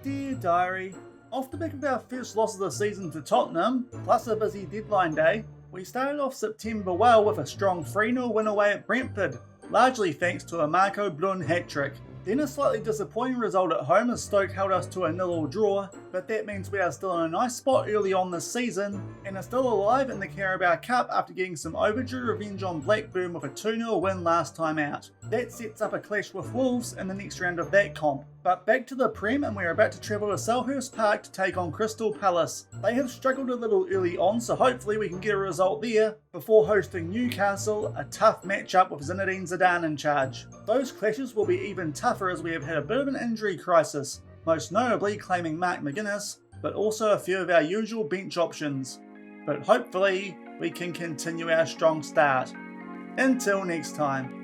Dear Diary, off the back of our first loss of the season to Tottenham, plus a busy deadline day, we started off September well with a strong 3-0 win away at Brentford, largely thanks to a Marco Blun hat-trick. Then a slightly disappointing result at home as Stoke held us to a 0-0 draw, but that means we are still in a nice spot early on this season and are still alive in the Carabao Cup after getting some overdue revenge on Blackburn with a 2-0 win last time out. That sets up a clash with Wolves in the next round of that comp. But back to the Prem, and we're about to travel to Selhurst Park to take on Crystal Palace. They have struggled a little early on, so hopefully we can get a result there before hosting Newcastle, a tough matchup with Zinedine Zidane in charge. Those clashes will be even tougher as we have had a bit of an injury crisis, most notably claiming Mark McGuinness, but also a few of our usual bench options. But hopefully we can continue our strong start. Until next time.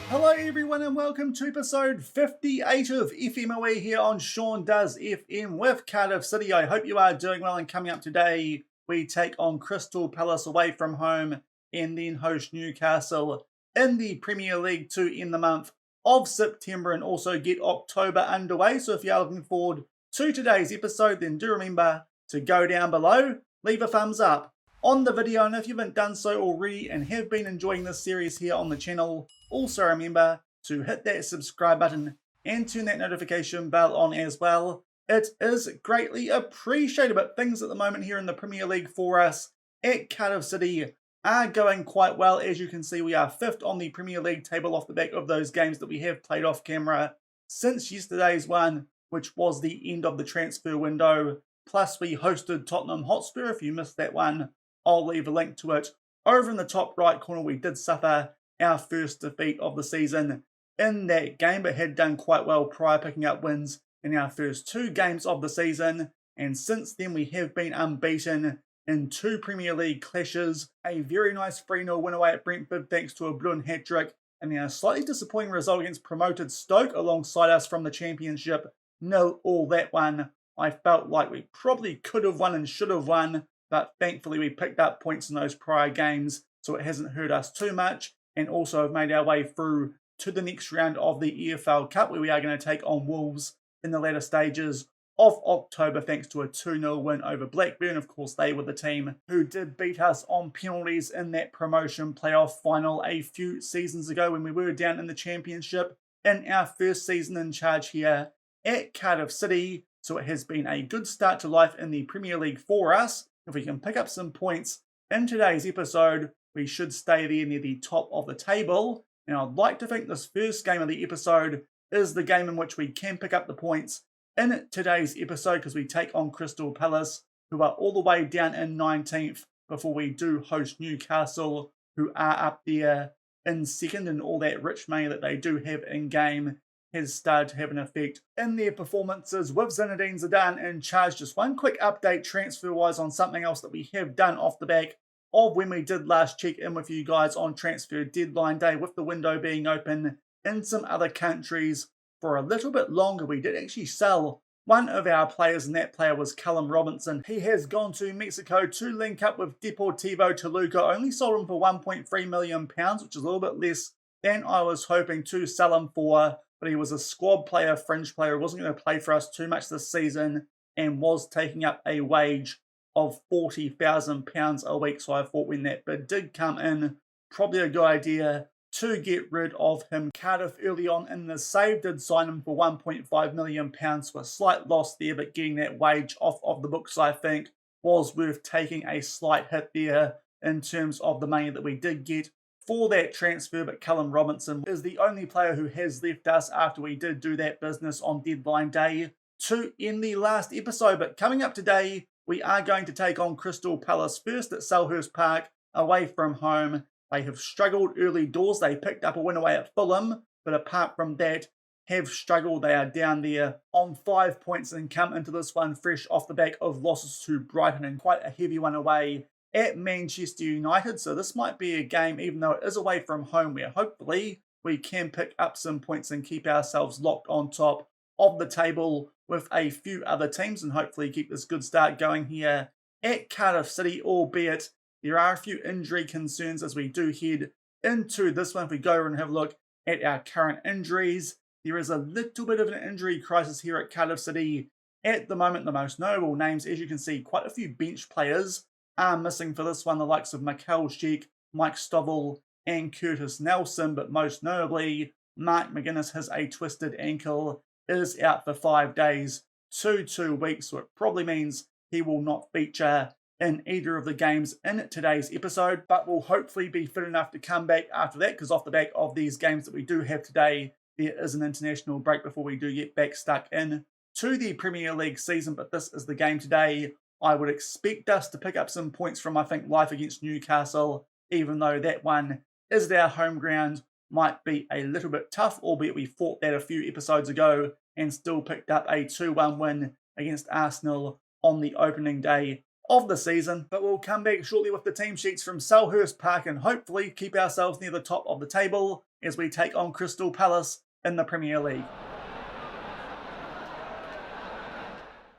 Hello everyone and welcome to episode 58 of FMOE here on Shaun Does FM with Cardiff City. I hope you are doing well, and coming up today we take on Crystal Palace away from home and then host Newcastle in the Premier League to end the month of September and also get October underway. So if you are looking forward to today's episode, then do remember to go down below, leave a thumbs up on the video, and if you haven't done so already and have been enjoying this series here on the channel, also remember to hit that subscribe button and turn that notification bell on as well. It is greatly appreciated, but things at the moment here in the Premier League for us at Cardiff City are going quite well. As you can see, we are 5th on the Premier League table off the back of those games that we have played off camera since yesterday's one, which was the end of the transfer window. Plus we hosted Tottenham Hotspur. If you missed that one, I'll leave a link to it over in the top right corner. We did suffer our first defeat of the season in that game, but had done quite well prior, picking up wins in our first 2 games of the season, and since then we have been unbeaten in 2 Premier League clashes. A very nice 3-0 win away at Brentford thanks to a Blun hat-trick, and then a slightly disappointing result against promoted Stoke alongside us from the Championship, 0-0 that one. I felt like we probably could have won and should have won, but thankfully we picked up points in those prior games, so it hasn't hurt us too much, and also have made our way through to the next round of the EFL Cup, where we are going to take on Wolves in the latter stages of October thanks to a 2-0 win over Blackburn. Of course, they were the team who did beat us on penalties in that promotion playoff final a few seasons ago when we were down in the Championship in our first season in charge here at Cardiff City. So it has been a good start to life in the Premier League for us. If we can pick up some points in today's episode, we should stay there near the top of the table. And I'd like to think this first game of the episode is the game in which we can pick up the points in today's episode, because we take on Crystal Palace, who are all the way down in 19th, before we do host Newcastle, who are up there in second, and all that rich money that they do have in game has started to have an effect in their performances with Zinedine Zidane in charge. Just one quick update transfer-wise on something else that we have done off the back of when we did last check in with you guys on transfer deadline day, with the window being open in some other countries for a little bit longer. We did actually sell one of our players, and that player was Callum Robinson. He has gone to Mexico to link up with Deportivo Toluca. Only sold him for £1.3 million, which is a little bit less than I was hoping to sell him for, but he was a squad player, fringe player, wasn't going to play for us too much this season, and was taking up a wage of £40,000 a week. So I thought when that bid did come in, probably a good idea to get rid of him. Cardiff early on in the save did sign him for £1.5 million, so a slight loss there, but getting that wage off of the books I think was worth taking a slight hit there in terms of the money that we did get for that transfer. But Callum Robinson is the only player who has left us after we did do that business on deadline day to end the last episode. But coming up today, we are going to take on Crystal Palace first at Selhurst Park away from home. They have struggled early doors. They picked up a win away at Fulham, but apart from that, have struggled. They are down there on 5 points and come into this one fresh off the back of losses to Brighton and quite a heavy one away at Manchester United. So this might be a game, even though it is away from home, where hopefully we can pick up some points and keep ourselves locked on top of the table with a few other teams, and hopefully keep this good start going here at Cardiff City, albeit there are a few injury concerns as we do head into this one. If we go over and have a look at our current injuries, there is a little bit of an injury crisis here at Cardiff City at the moment. The most notable names, as you can see, quite a few bench players are missing for this one, the likes of Mikel Sheik, Mike Stovall and Curtis Nelson, but most notably Mark McGuinness has a twisted ankle, is out for 5 days to 2 weeks, so it probably means he will not feature in either of the games in today's episode, but will hopefully be fit enough to come back after that, because off the back of these games that we do have today, there is an international break before we do get back stuck in to the Premier League season. But this is the game today. I would expect us to pick up some points from, I think, life against Newcastle, even though that one is our home ground. Might be a little bit tough, albeit we fought that a few episodes ago and still picked up a 2-1 win against Arsenal on the opening day of the season. But we'll come back shortly with the team sheets from Selhurst Park and hopefully keep ourselves near the top of the table as we take on Crystal Palace in the Premier League.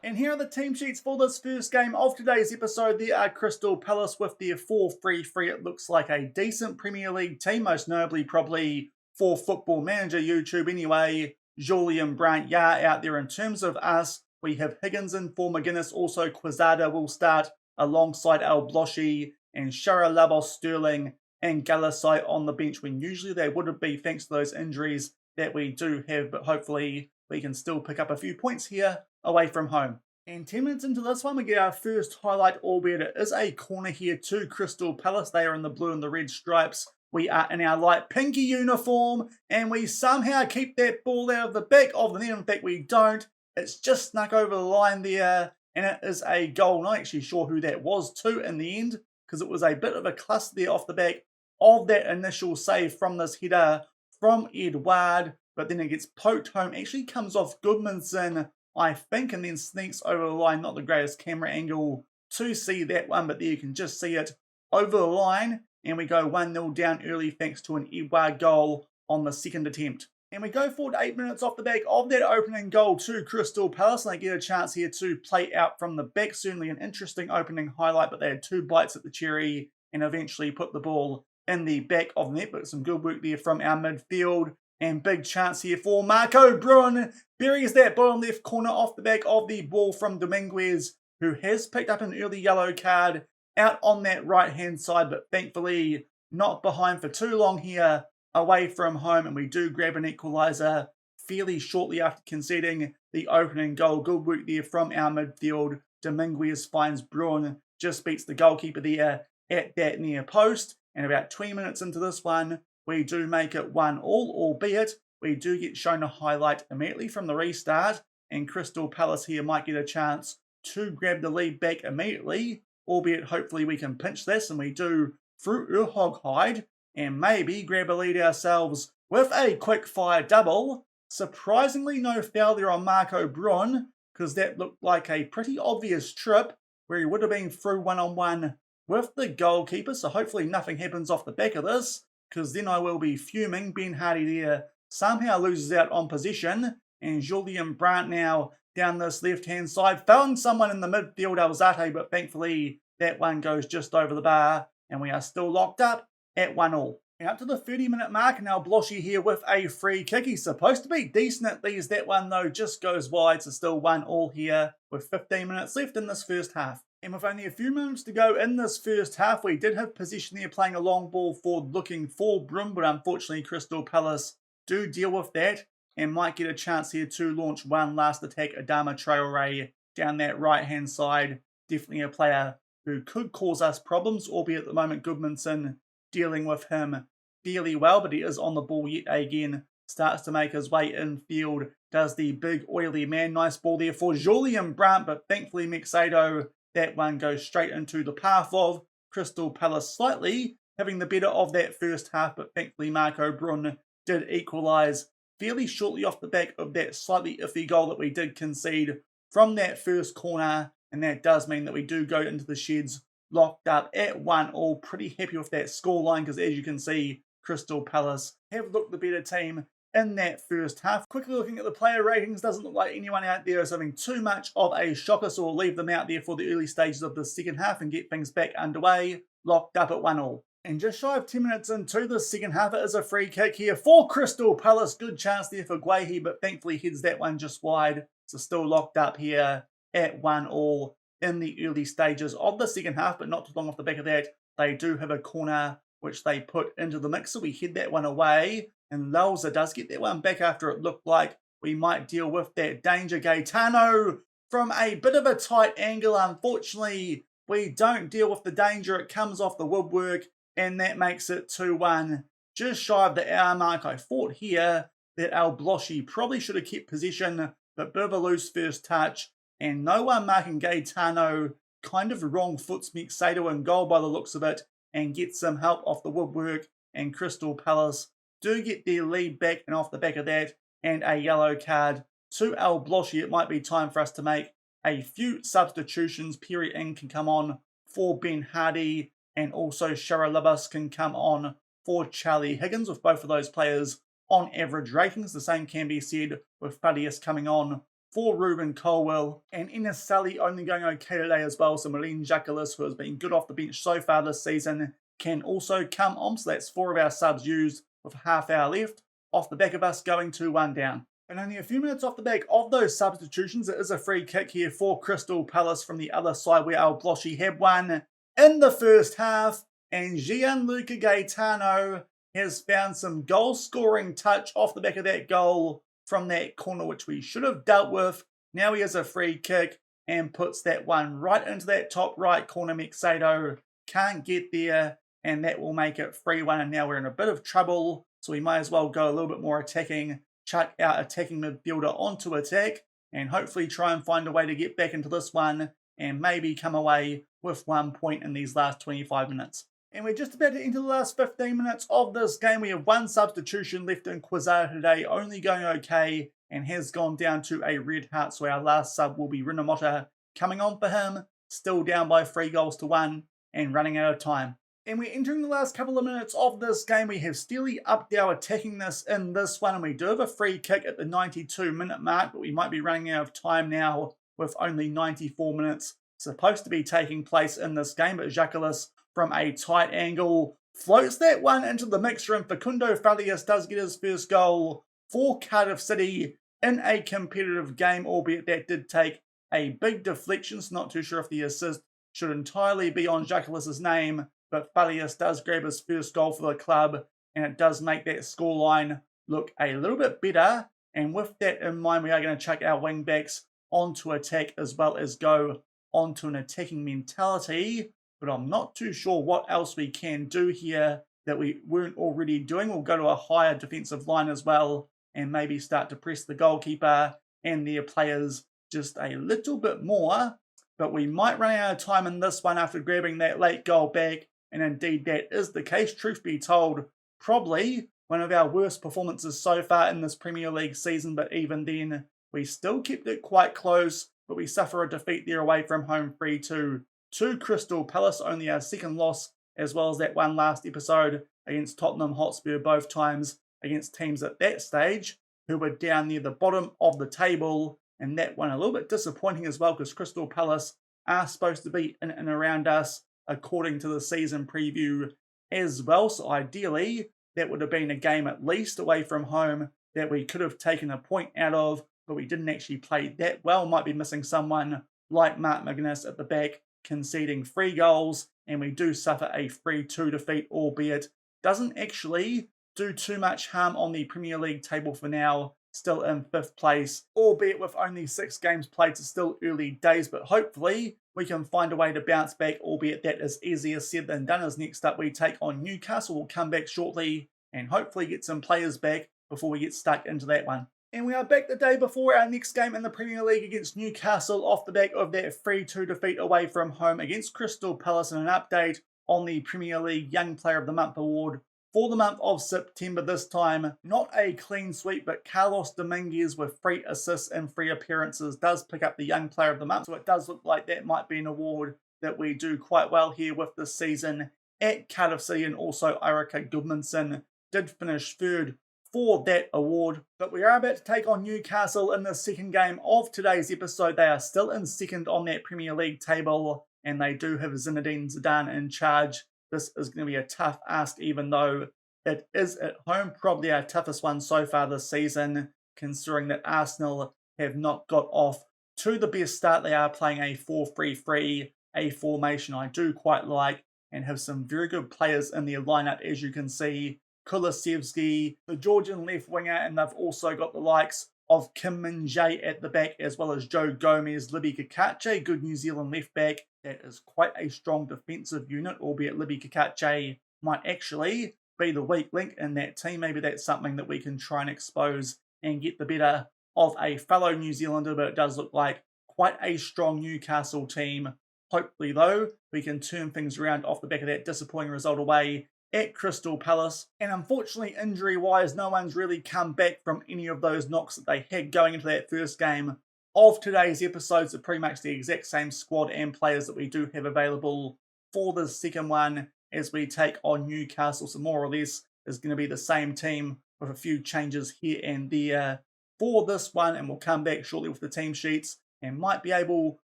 And here are the team sheets for this first game of today's episode. There are Crystal Palace with their 4-3-3. It looks like a decent Premier League team, most notably probably for Football Manager YouTube anyway. Julian Brandt out there. In terms of us, we have Higgins in for McGuinness. Also, Quezada will start alongside El Bloshy and Shara Labos, Sterling and Galasai on the bench, when usually they wouldn't be, thanks to those injuries that we do have. But hopefully we can still pick up a few points here away from home. And 10 minutes into this one, we get our first highlight, albeit it is a corner here to Crystal Palace. They are in the blue and the red stripes. We are in our light pinky uniform, and we somehow keep that ball out of the back of the net. In fact, we don't. It's just snuck over the line there, and it is a goal. Not actually sure who that was to in the end, because it was a bit of a cluster there off the back of that initial save from this header from Edouard, but then it gets poked home. Actually comes off Goodmanson, I think, and then sneaks over the line. Not the greatest camera angle to see that one, but there you can just see it over the line. And we go 1-0 down early thanks to an Edouard goal on the second attempt. And we go forward 8 minutes off the back of that opening goal to Crystal Palace, and they get a chance here to play out from the back. Certainly an interesting opening highlight, but they had 2 bites at the cherry and eventually put the ball in the back of the net. But some good work there from our midfield. And big chance here for Marco Brun. Buries that bottom left corner off the back of the ball from Dominguez, who has picked up an early yellow card out on that right-hand side, but thankfully not behind for too long here away from home. And we do grab an equaliser fairly shortly after conceding the opening goal. Good work there from our midfield. Dominguez finds Brun, just beats the goalkeeper there at that near post. And about 20 minutes into this one, we do make it 1-1, albeit we do get shown a highlight immediately from the restart, and Crystal Palace here might get a chance to grab the lead back immediately, albeit hopefully we can pinch this, and we do through Urhoghide, and maybe grab a lead ourselves with a quick fire double. Surprisingly no foul there on Marco Brun, because that looked like a pretty obvious trip where he would have been through one-on-one with the goalkeeper, so hopefully nothing happens off the back of this, because then I will be fuming. Ben Hardy there somehow loses out on possession, and Julian Brandt now down this left-hand side, found someone in the midfield, Alzate, but thankfully that one goes just over the bar, and we are still locked up at 1-1. And up to the 30-minute mark, and now Bloshy here with a free kick. He's supposed to be decent at these. That one, though, just goes wide, so still 1-1 here with 15 minutes left in this first half. And with only a few minutes to go in this first half, we did have possession there, playing a long ball forward, looking for Brum, but unfortunately Crystal Palace do deal with that and might get a chance here to launch one last attack. Adama Traore down that right-hand side. Definitely a player who could cause us problems, albeit at the moment Goodmanson dealing with him fairly well, but he is on the ball yet again. Starts to make his way infield. Does the big oily man. Nice ball there for Julian Brandt, but thankfully Mexado, that one goes straight into the path of Crystal Palace, slightly having the better of that first half, but thankfully Marco Brun did equalise fairly shortly off the back of that slightly iffy goal that we did concede from that first corner, and that does mean that we do go into the sheds locked up at 1-1. Pretty happy with that scoreline because, as you can see, Crystal Palace have looked the better team in that first half. Quickly looking at the player ratings, doesn't look like anyone out there is having too much of a shocker, so we'll leave them out there for the early stages of the second half and get things back underway. Locked up at 1-1. And just shy of 10 minutes into the second half, it is a free kick here for Crystal Palace. Good chance there for Guehi, but thankfully heads that one just wide. So still locked up here at 1-1 in the early stages of the second half, but not too long off the back of that. They do have a corner which they put into the mix, so we head that one away. And Lalza does get that one back after it looked like we might deal with that danger. Gaetano from a bit of a tight angle. Unfortunately, we don't deal with the danger. It comes off the woodwork, and that makes it 2-1. Just shy of the hour mark. I thought here that El Bloshy probably should have kept possession, but bit of a loose first touch, and no one marking Gaetano. Kind of wrong foots Mixado in goal by the looks of it, and gets some help off the woodwork, and Crystal Palace do get their lead back, and off the back of that, and a yellow card to El Bloshy. It might be time for us to make a few substitutions. Perry Ing can come on for Ben Hardy, and also Sharalabas can come on for Charlie Higgins, with both of those players on average ratings. The same can be said with Thaddeus coming on for Ruben Colwell, and Enes Sully only going okay today as well. So Marlene Jacquelis, who has been good off the bench so far this season, can also come on. So that's 4 of our subs used with a half hour left, off the back of us going 2-1 down. And only a few minutes off the back of those substitutions, it is a free kick here for Crystal Palace from the other side, where El Bloshy had one in the first half, and Gianluca Gaetano has found some goal-scoring touch off the back of that goal from that corner, which we should have dealt with. Now he has a free kick and puts that one right into that top right corner. Mixado can't get there, and that will make it 3-1, and now we're in a bit of trouble, so we might as well go a little bit more attacking, chuck our attacking midfielder onto attack, and hopefully try and find a way to get back into this one, and maybe come away with 1 point in these last 25 minutes. And we're just about to enter the last 15 minutes of this game. We have one substitution left in Quasar today, only going okay, and has gone down to a red heart, so our last sub will be Rinamotta coming on for him, still down by 3-1, and running out of time. And we're entering the last couple of minutes of this game. We have steadily upped our attackingness in this one, and we do have a free kick at the 92-minute mark, but we might be running out of time now with only 94 minutes supposed to be taking place in this game. But Jacquelis from a tight angle floats that one into the mixer, and Facundo Thaddeus does get his first goal for Cardiff City in a competitive game, albeit that did take a big deflection. So not too sure if the assist should entirely be on Jacquelis' name, but Thaddeus does grab his first goal for the club, and it does make that scoreline look a little bit better. And with that in mind, we are going to chuck our wing backs onto attack, as well as go onto an attacking mentality. But I'm not too sure what else we can do here that we weren't already doing. We'll go to a higher defensive line as well, and maybe start to press the goalkeeper and their players just a little bit more. But we might run out of time in this one after grabbing that late goal back, and indeed that is the case. Truth be told, probably one of our worst performances so far in this Premier League season, but even then, we still kept it quite close, but we suffer a defeat there away from home 3-2 to Crystal Palace, only our second loss, as well as that one last episode against Tottenham Hotspur, both times against teams at that stage who were down near the bottom of the table, and that one a little bit disappointing as well, because Crystal Palace are supposed to be in and around us according to the season preview as well. So ideally, that would have been a game at least away from home that we could have taken a point out of, but we didn't actually play that well. Might be missing someone like Mark McGuinness at the back, conceding 3 goals, and we do suffer a 3-2 defeat, albeit doesn't actually do too much harm on the Premier League table for now. Still in 5th place, albeit with only 6 games played. It's still early days, but hopefully we can find a way to bounce back, albeit that is easier said than done, as next up we take on Newcastle. We'll come back shortly and hopefully get some players back before we get stuck into that one. And we are back the day before our next game in the Premier League against Newcastle, off the back of that 3-2 defeat away from home against Crystal Palace, and an update on the Premier League Young Player of the Month award for the month of September. This time, not a clean sweep, but Carlos Dominguez with 3 assists and 3 appearances does pick up the Young Player of the Month. So it does look like that might be an award that we do quite well here with this season at Cardiff City, and also Irika Goodmanson did finish third for that award. But we are about to take on Newcastle in the second game of today's episode. They are still in second on that Premier League table, and they do have Zinedine Zidane in charge. This is going to be a tough ask, even though it is at home, probably our toughest one so far this season, considering that Arsenal have not got off to the best start. They are playing a 4-3-3, a formation I do quite like, and have some very good players in their lineup, as you can see. Kulusevski, the Georgian left winger, and they've also got the likes of Kim Min-jae at the back, as well as Joe Gomez, Libby, Cacace, good New Zealand left back. That is quite a strong defensive unit, albeit Libby, Cacace might actually be the weak link in that team. Maybe that's something that we can try and expose and get the better of a fellow New Zealander, but it does look like quite a strong Newcastle team. Hopefully, though, we can turn things around off the back of that disappointing result away at Crystal Palace. And unfortunately, injury-wise, no one's really come back from any of those knocks that they had going into that first game of today's episodes. Are pretty much the exact same squad and players that we do have available for the second one as we take on Newcastle. So more or less is going to be the same team with a few changes here and there for this one. And we'll come back shortly with the team sheets and might be able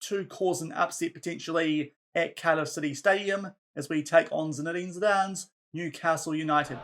to cause an upset potentially at Cardiff City Stadium as we take on Zinedine Zidane's Newcastle United.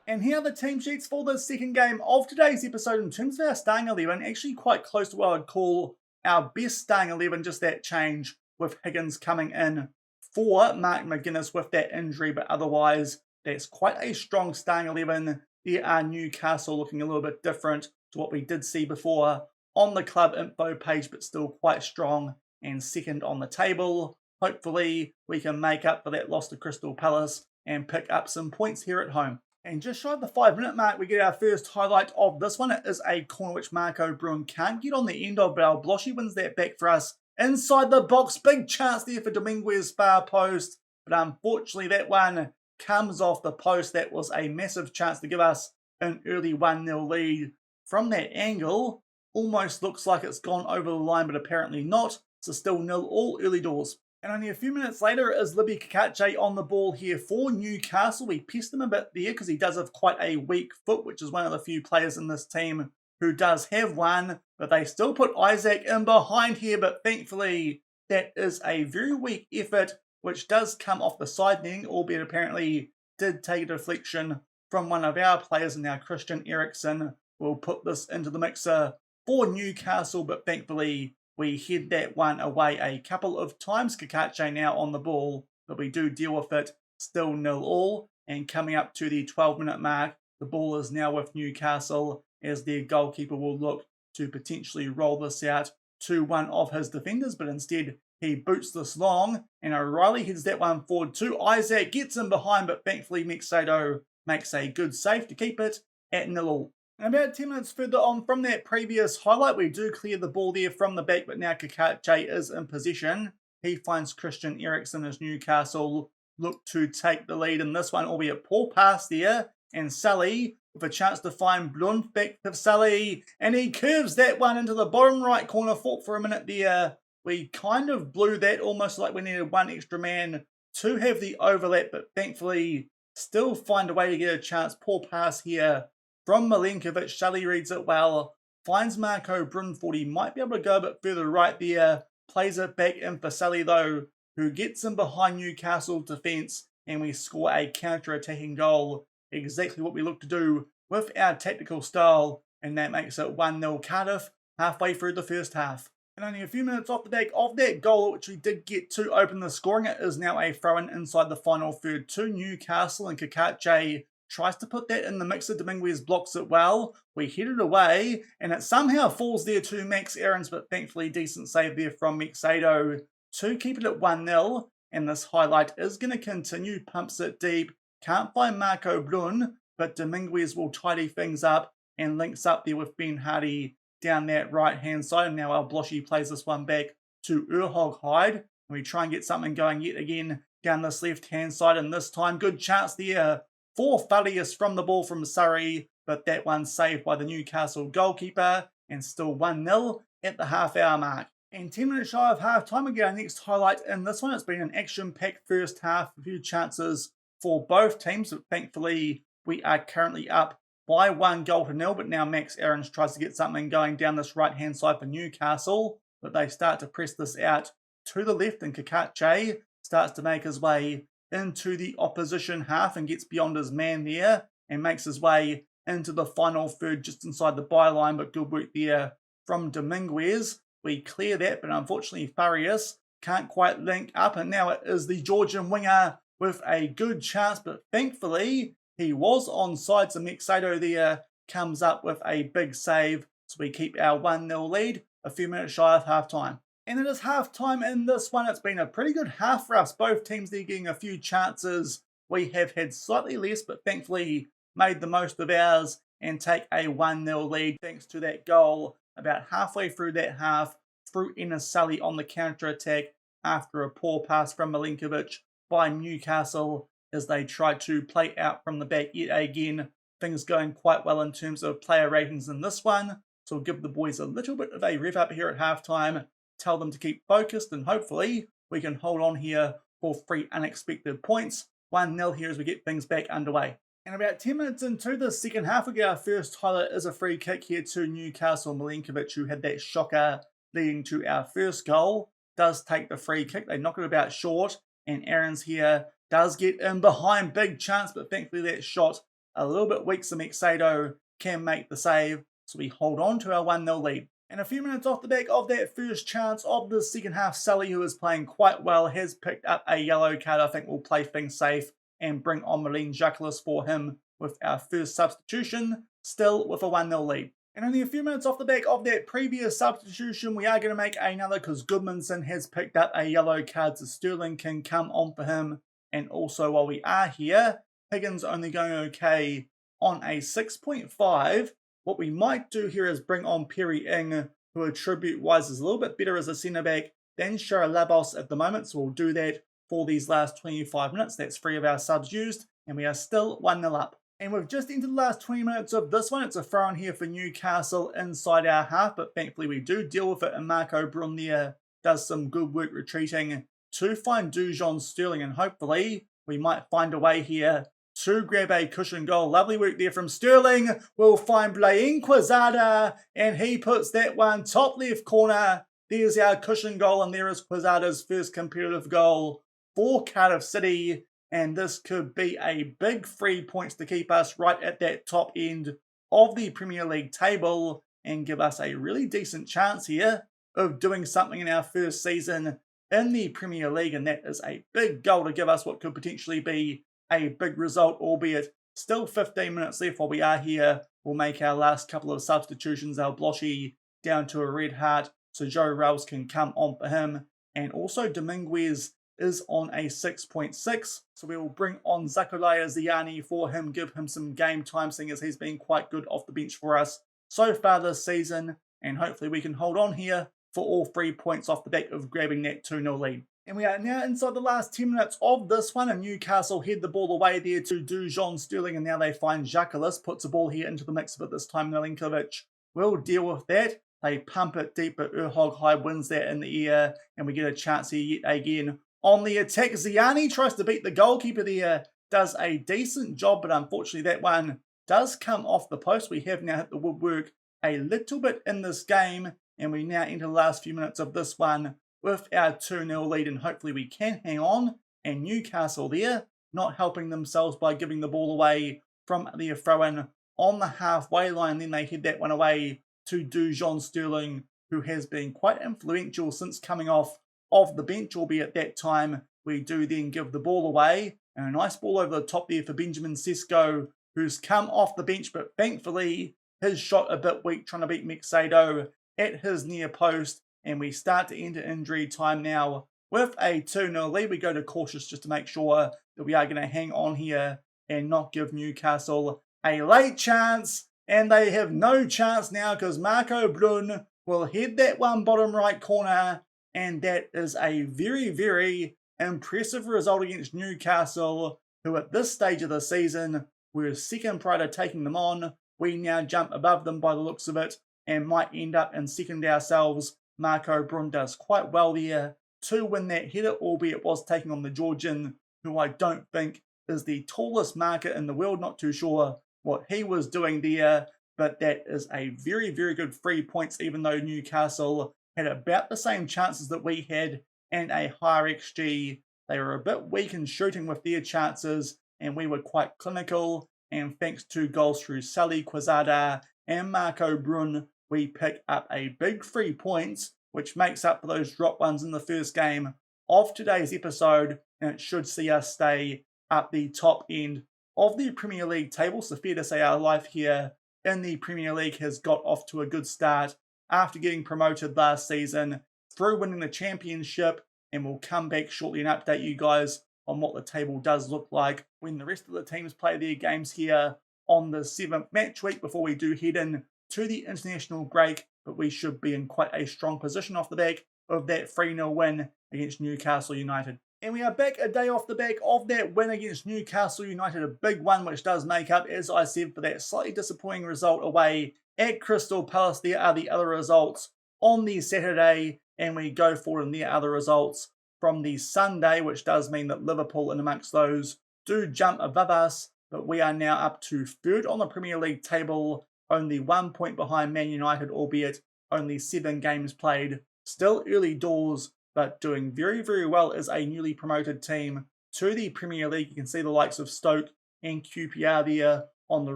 And here are the team sheets for the second game of today's episode. In terms of our starting 11, actually quite close to what I'd call our best starting 11, just that change with Higgins coming in for Mark McGuinness with that injury, but otherwise that's quite a strong starting 11. There are Newcastle looking a little bit different to what we did see before on the club info page, but still quite strong and second on the table. Hopefully we can make up for that loss to Crystal Palace and pick up some points here at home. And just shy of the 5-minute mark, we get our first highlight of this one. It is a corner which Marco Bruin can't get on the end of, but our Bloshy wins that back for us inside the box. Big chance there for Dominguez far post, but unfortunately that one comes off the post. That was a massive chance to give us an early 1-0 lead. From that angle, almost looks like it's gone over the line, but apparently not. So still 0-0 early doors. And only a few minutes later is Libby Cacace on the ball here for Newcastle. We pest him a bit there because he does have quite a weak foot, which is one of the few players in this team who does have one. But they still put Isaac in behind here, but thankfully that is a very weak effort, which does come off the side netting, albeit apparently did take a deflection from one of our players, and now Christian Eriksen will put this into the mixer for Newcastle, but thankfully we head that one away a couple of times. Cacace now on the ball, but we do deal with it, still 0-0. And coming up to the 12-minute mark, the ball is now with Newcastle as their goalkeeper will look to potentially roll this out to one of his defenders, but instead he boots this long, and O'Reilly heads that one forward to Isaac, gets him behind, but thankfully Mixado makes a good save to keep it at 0-0. And about 10 minutes further on from that previous highlight, we do clear the ball there from the back, but now Cacace is in possession. He finds Christian Eriksen as Newcastle look to take the lead in this one, albeit poor pass there. And Sully with a chance to find Blunt, back to Sully, and he curves that one into the bottom right corner. Fought for a minute there. We kind of blew that, almost like we needed one extra man to have the overlap, but thankfully still find a way to get a chance. Poor pass here from Milenkovic. Sully reads it well, finds Marco Brunford. He might be able to go a bit further right there. Plays it back in for Sully though, who gets him behind Newcastle defence, and we score a counter-attacking goal. Exactly what we look to do with our tactical style, and that makes it 1-0 Cardiff halfway through the first half. And only a few minutes off the back of that goal, which we did get to open the scoring, it is now a throw-in inside the final third to Newcastle, and Cacace tries to put that in the mixer. Dominguez blocks it well. We head it away, and it somehow falls there to Max Aarons, but thankfully decent save there from Mixado to keep it at 1-0. And this highlight is going to continue. Pumps it deep. Can't find Marco Brun, but Dominguez will tidy things up and links up there with Ben Hardy down that right-hand side. And now our Bloshy plays this one back to Urhog Hyde. And we try and get something going yet again down this left-hand side. And this time, good chance there for Farias from the ball from Surrey. But that one saved by the Newcastle goalkeeper. And still 1-0 at the half-hour mark. And 10 minutes shy of half time, we get our next highlight in this one. It's been an action-packed first half, a few chances for both teams, but thankfully we are currently up by 1-0, but now Max Aarons tries to get something going down this right-hand side for Newcastle, but they start to press this out to the left, and Cacace starts to make his way into the opposition half and gets beyond his man there and makes his way into the final third just inside the byline, but good work there from Dominguez. We clear that, but unfortunately Farias can't quite link up, and now it is the Georgian winger with a good chance, but thankfully he was onside, so Mixado there comes up with a big save, so we keep our 1-0 lead a few minutes shy of half-time. And it is half-time in this one. It's been a pretty good half for us. Both teams there getting a few chances. We have had slightly less, but thankfully made the most of ours and take a 1-0 lead thanks to that goal about halfway through that half through Enesali on the counter-attack after a poor pass from Milinkovic by Newcastle as they tried to play out from the back yet again. Things going quite well in terms of player ratings in this one. So we'll give the boys a little bit of a rev up here at halftime, tell them to keep focused, and hopefully we can hold on here for 3 unexpected points. 1-0 here as we get things back underway. And about 10 minutes into the second half, we get our first highlight is a free kick here to Newcastle. Milinkovic, who had that shocker leading to our first goal, does take the free kick. They knock it about short, and Aarons here does get in behind. Big chance, but thankfully that shot a little bit weak, so Mixado can make the save. So we hold on to our 1-0 lead. And a few minutes off the back of that first chance of the second half, Sully, who is playing quite well, has picked up a yellow card. I think we'll play things safe and bring on Marlene Jacquelis for him with our first substitution, still with a 1-0 lead. And only a few minutes off the back of that previous substitution, we are going to make another because Goodmanson has picked up a yellow card, so Sterling can come on for him. And also, while we are here, Higgins only going okay on a 6.5. What we might do here is bring on Perry Ing, who attribute-wise is a little bit better as a centre-back than Labos at the moment, so we'll do that for these last 25 minutes. That's 3 of our subs used, and we are still 1-0 up. And we've just entered the last 20 minutes of this one. It's a throw-in here for Newcastle inside our half, but thankfully we do deal with it, and Marco Brun there does some good work retreating to find Dujon Sterling, and hopefully we might find a way here to grab a cushion goal. Lovely work there from Sterling. We'll find Blaine Quezada, and he puts that one top left corner. There's our cushion goal, and there is Quezada's first competitive goal for Cardiff City. And this could be a big 3 points to keep us right at that top end of the Premier League table and give us a really decent chance here of doing something in our first season in the Premier League. And that is a big goal to give us what could potentially be a big result, albeit still 15 minutes left while we are here. We'll make our last couple of substitutions. Our Bloshy down to a red heart, so Joe Ralls can come on for him. And also Dominguez is on a 6.6, so we will bring on Zakalaya Ziani for him, give him some game time, seeing as he's been quite good off the bench for us so far this season, and hopefully we can hold on here for all 3 points off the back of grabbing that 2-0 lead. And we are now inside the last 10 minutes of this one, and Newcastle head the ball away there to Dujon Sterling, and now they find Jacquelis, puts the ball here into the mix, but this time Milinkovic will deal with that. They pump it deep, but Urhog High wins that in the air, and we get a chance here yet again on the attack. Ziani tries to beat the goalkeeper there, does a decent job, but unfortunately that one does come off the post. We have now hit the woodwork a little bit in this game, and we now enter the last few minutes of this one with our 2-0 lead, and hopefully we can hang on. And Newcastle there, not helping themselves by giving the ball away from their throw-in on the halfway line. Then they head that one away to Dujon Sterling, who has been quite influential since coming off of the bench, albeit that time we do then give the ball away. And a nice ball over the top there for Benjamin Sesko, who's come off the bench, but thankfully his shot a bit weak, trying to beat Mixado at his near post. And we start to enter injury time now with a 2-0 lead. We go to cautious just to make sure that we are going to hang on here and not give Newcastle a late chance. And they have no chance now because Marco Brun will head that one bottom right corner. And that is a very, very impressive result against Newcastle, who at this stage of the season were second prior to taking them on. We now jump above them by the looks of it and might end up in second ourselves Marco Brun does quite well there to win that header, albeit it was taking on the Georgian, who I don't think is the tallest marker in the world. Not too sure what he was doing there, but that is a very, very good 3 points, even though Newcastle had about the same chances that we had and a higher XG. They were a bit weak in shooting with their chances, and we were quite clinical. And thanks to goals through Sully, Quezada, and Marco Brun, we pick up a big 3 points, which makes up for those drop ones in the first game of today's episode, and it should see us stay at the top end of the Premier League table. So fair to say our life here in the Premier League has got off to a good start after getting promoted last season through winning the championship, and we'll come back shortly and update you guys on what the table does look like when the rest of the teams play their games here on the 7th match week before we do head in to the international break. But we should be in quite a strong position off the back of that 3-0 win against Newcastle United. And we are back a day off the back of that win against Newcastle United, a big one which does make up, as I said, for that slightly disappointing result away at Crystal Palace. There are the other results on the Saturday, and we go forward in the other results from the Sunday, which does mean that Liverpool in amongst those do jump above us, but we are now up to third on the Premier League table, only 1 point behind Man United, albeit only 7 games played. Still early doors, but doing very, very well as a newly promoted team to the Premier League. You can see the likes of Stoke and QPR there on the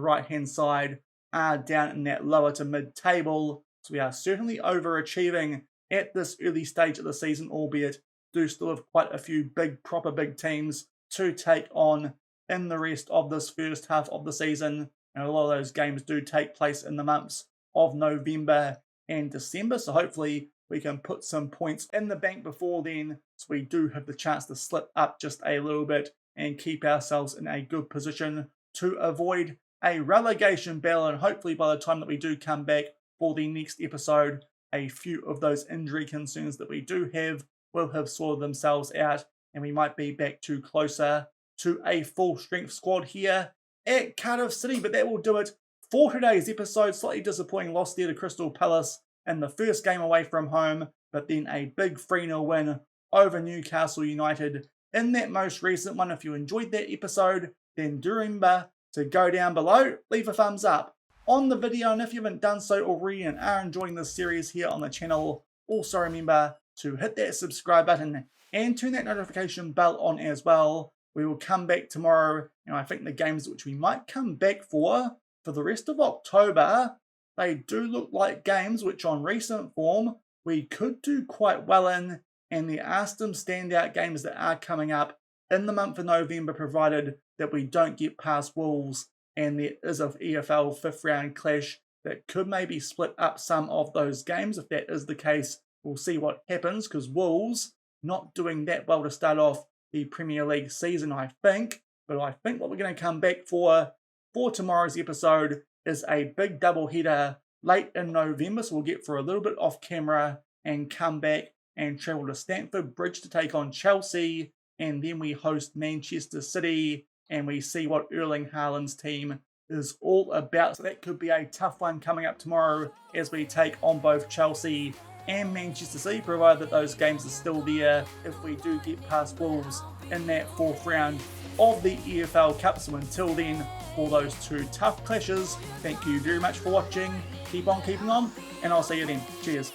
right-hand side are down in that lower to mid-table. So we are certainly overachieving at this early stage of the season, albeit do still have quite a few proper big teams to take on in the rest of this first half of the season. And a lot of those games do take place in the months of November and December. So hopefully we can put some points in the bank before then, so we do have the chance to slip up just a little bit and keep ourselves in a good position to avoid a relegation battle. And hopefully by the time that we do come back for the next episode, a few of those injury concerns that we do have will have sorted themselves out, and we might be back to closer to a full strength squad here at Cardiff City. But that will do it for today's episode. Slightly disappointing loss there to Crystal Palace in the first game away from home, but then a big 3-0 win over Newcastle United in that most recent one. If you enjoyed that episode, then do remember to go down below, leave a thumbs up on the video, and if you haven't done so already and are enjoying this series here on the channel, also remember to hit that subscribe button and turn that notification bell on as well. We will come back tomorrow, and I think the games which we might come back for the rest of October, they do look like games which on recent form we could do quite well in, and there are some standout games that are coming up in the month of November, provided that we don't get past Wolves, and there is an EFL 5th round clash that could maybe split up some of those games. If that is the case, we'll see what happens, because Wolves not doing that well to start off the Premier League season, I think. But I think what we're going to come back for tomorrow's episode is a big double header late in November. So we'll get for a little bit off camera and come back and travel to Stamford Bridge to take on Chelsea. And then we host Manchester City and we see what Erling Haaland's team is all about. So that could be a tough one coming up tomorrow as we take on both Chelsea and Manchester City, provided that those games are still there if we do get past Wolves in that 4th round of the EFL Cup. So until then, for those 2 tough clashes, thank you very much for watching. Keep on keeping on, and I'll see you then. Cheers.